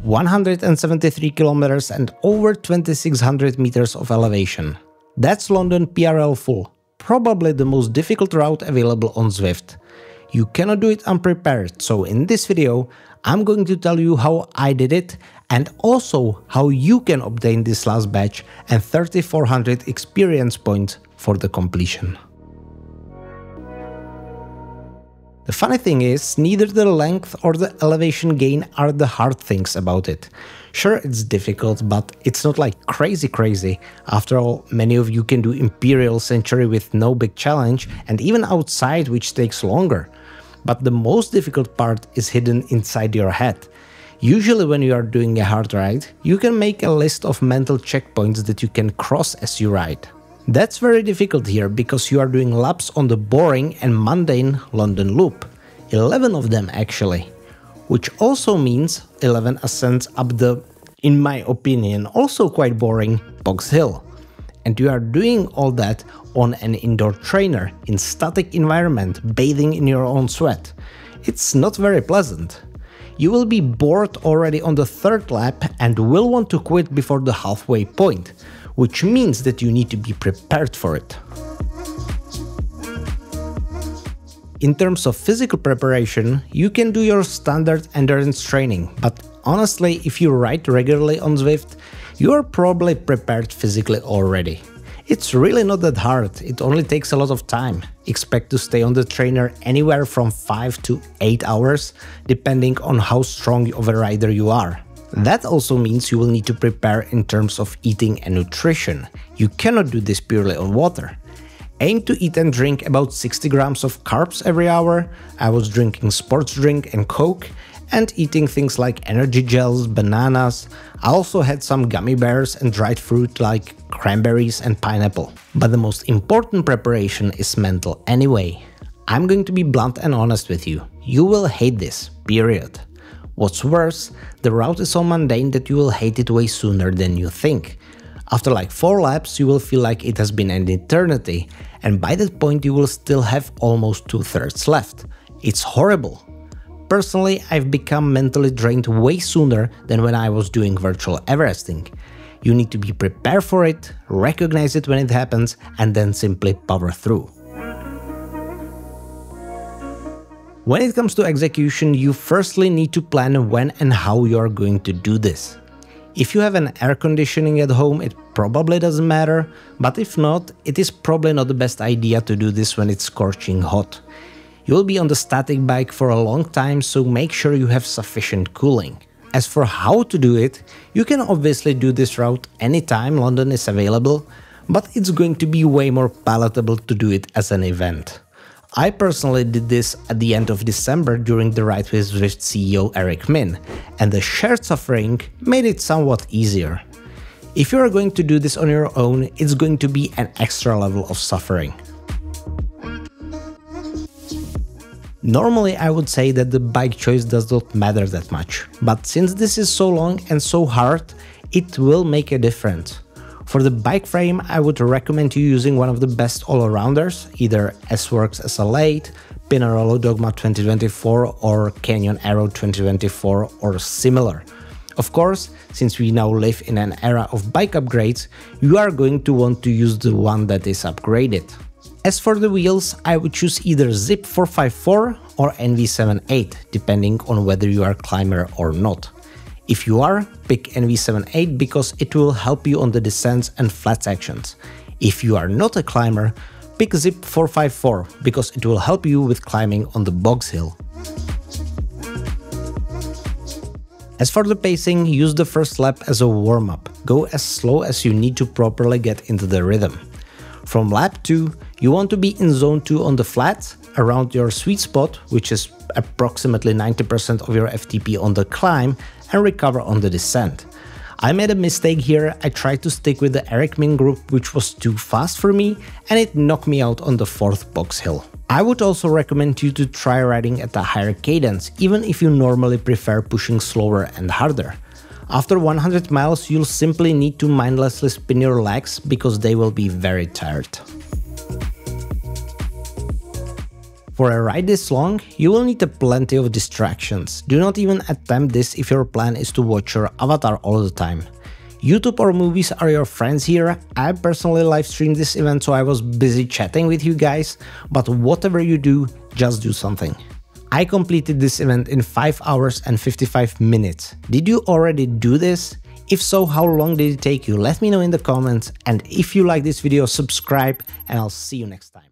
173 kilometers and over 2600 meters of elevation. That's London PRL full, probably the most difficult route available on Zwift. You cannot do it unprepared, so in this video I'm going to tell you how I did it and also how you can obtain this last badge and 3400 experience points for the completion. The funny thing is, neither the length or the elevation gain are the hard things about it. Sure, it's difficult, but it's not like crazy. After all, many of you can do Imperial Century with no big challenge and even outside, which takes longer. But the most difficult part is hidden inside your head. Usually when you are doing a hard ride, you can make a list of mental checkpoints that you can cross as you ride. That's very difficult here because you are doing laps on the boring and mundane London Loop. 11 of them actually. Which also means 11 ascents up the, in my opinion, also quite boring Box Hill. And you are doing all that on an indoor trainer, in static environment, bathing in your own sweat. It's not very pleasant. You will be bored already on the third lap and will want to quit before the halfway point, which means that you need to be prepared for it. In terms of physical preparation, you can do your standard endurance training, but honestly, if you ride regularly on Zwift, you are probably prepared physically already. It's really not that hard, it only takes a lot of time. Expect to stay on the trainer anywhere from 5 to 8 hours, depending on how strong of a rider you are. That also means you will need to prepare in terms of eating and nutrition. You cannot do this purely on water. Aim to eat and drink about 60 grams of carbs every hour. I was drinking sports drink and Coke and eating things like energy gels, bananas. I also had some gummy bears and dried fruit like cranberries and pineapple. But the most important preparation is mental anyway. I'm going to be blunt and honest with you. You will hate this, period. What's worse, the route is so mundane that you will hate it way sooner than you think. After like 4 laps, you will feel like it has been an eternity, and by that point you will still have almost 2/3 left. It's horrible. Personally, I've become mentally drained way sooner than when I was doing virtual Everesting. You need to be prepared for it, recognize it when it happens, and then simply power through. When it comes to execution, you firstly need to plan when and how you are going to do this. If you have an air conditioning at home, it probably doesn't matter, but if not, it is probably not the best idea to do this when it's scorching hot. You will be on the static bike for a long time, so make sure you have sufficient cooling. As for how to do it, you can obviously do this route anytime London is available, but it's going to be way more palatable to do it as an event. I personally did this at the end of December during the Ride with Zwift CEO Eric Min, and the shared suffering made it somewhat easier. If you are going to do this on your own, it's going to be an extra level of suffering. Normally I would say that the bike choice does not matter that much, but since this is so long and so hard, it will make a difference. For the bike frame, I would recommend you using one of the best all-arounders, either S-Works SL8, Pinarello Dogma 2024 or Canyon Aero 2024 or similar. Of course, since we now live in an era of bike upgrades, you are going to want to use the one that is upgraded. As for the wheels, I would choose either Zipp 454 or NV78, depending on whether you are a climber or not. If you are, pick NV78 because it will help you on the descents and flat sections. If you are not a climber, pick Zipp 454 because it will help you with climbing on the Box Hill. As for the pacing, use the first lap as a warm-up. Go as slow as you need to properly get into the rhythm. From lap 2, you want to be in zone 2 on the flats, around your sweet spot, which is approximately 90% of your FTP on the climb, and recover on the descent. I made a mistake here. I tried to stick with the Eric Min group, which was too fast for me, and it knocked me out on the 4th Box Hill. I would also recommend you to try riding at a higher cadence, even if you normally prefer pushing slower and harder. After 100 miles, you'll simply need to mindlessly spin your legs because they will be very tired. For a ride this long, you will need plenty of distractions. Do not even attempt this if your plan is to watch your avatar all the time. YouTube or movies are your friends here. I personally live streamed this event, so I was busy chatting with you guys, but whatever you do, just do something. I completed this event in 5 hours and 55 minutes. Did you already do this? If so, how long did it take you? Let me know in the comments, and if you like this video, subscribe, and I'll see you next time.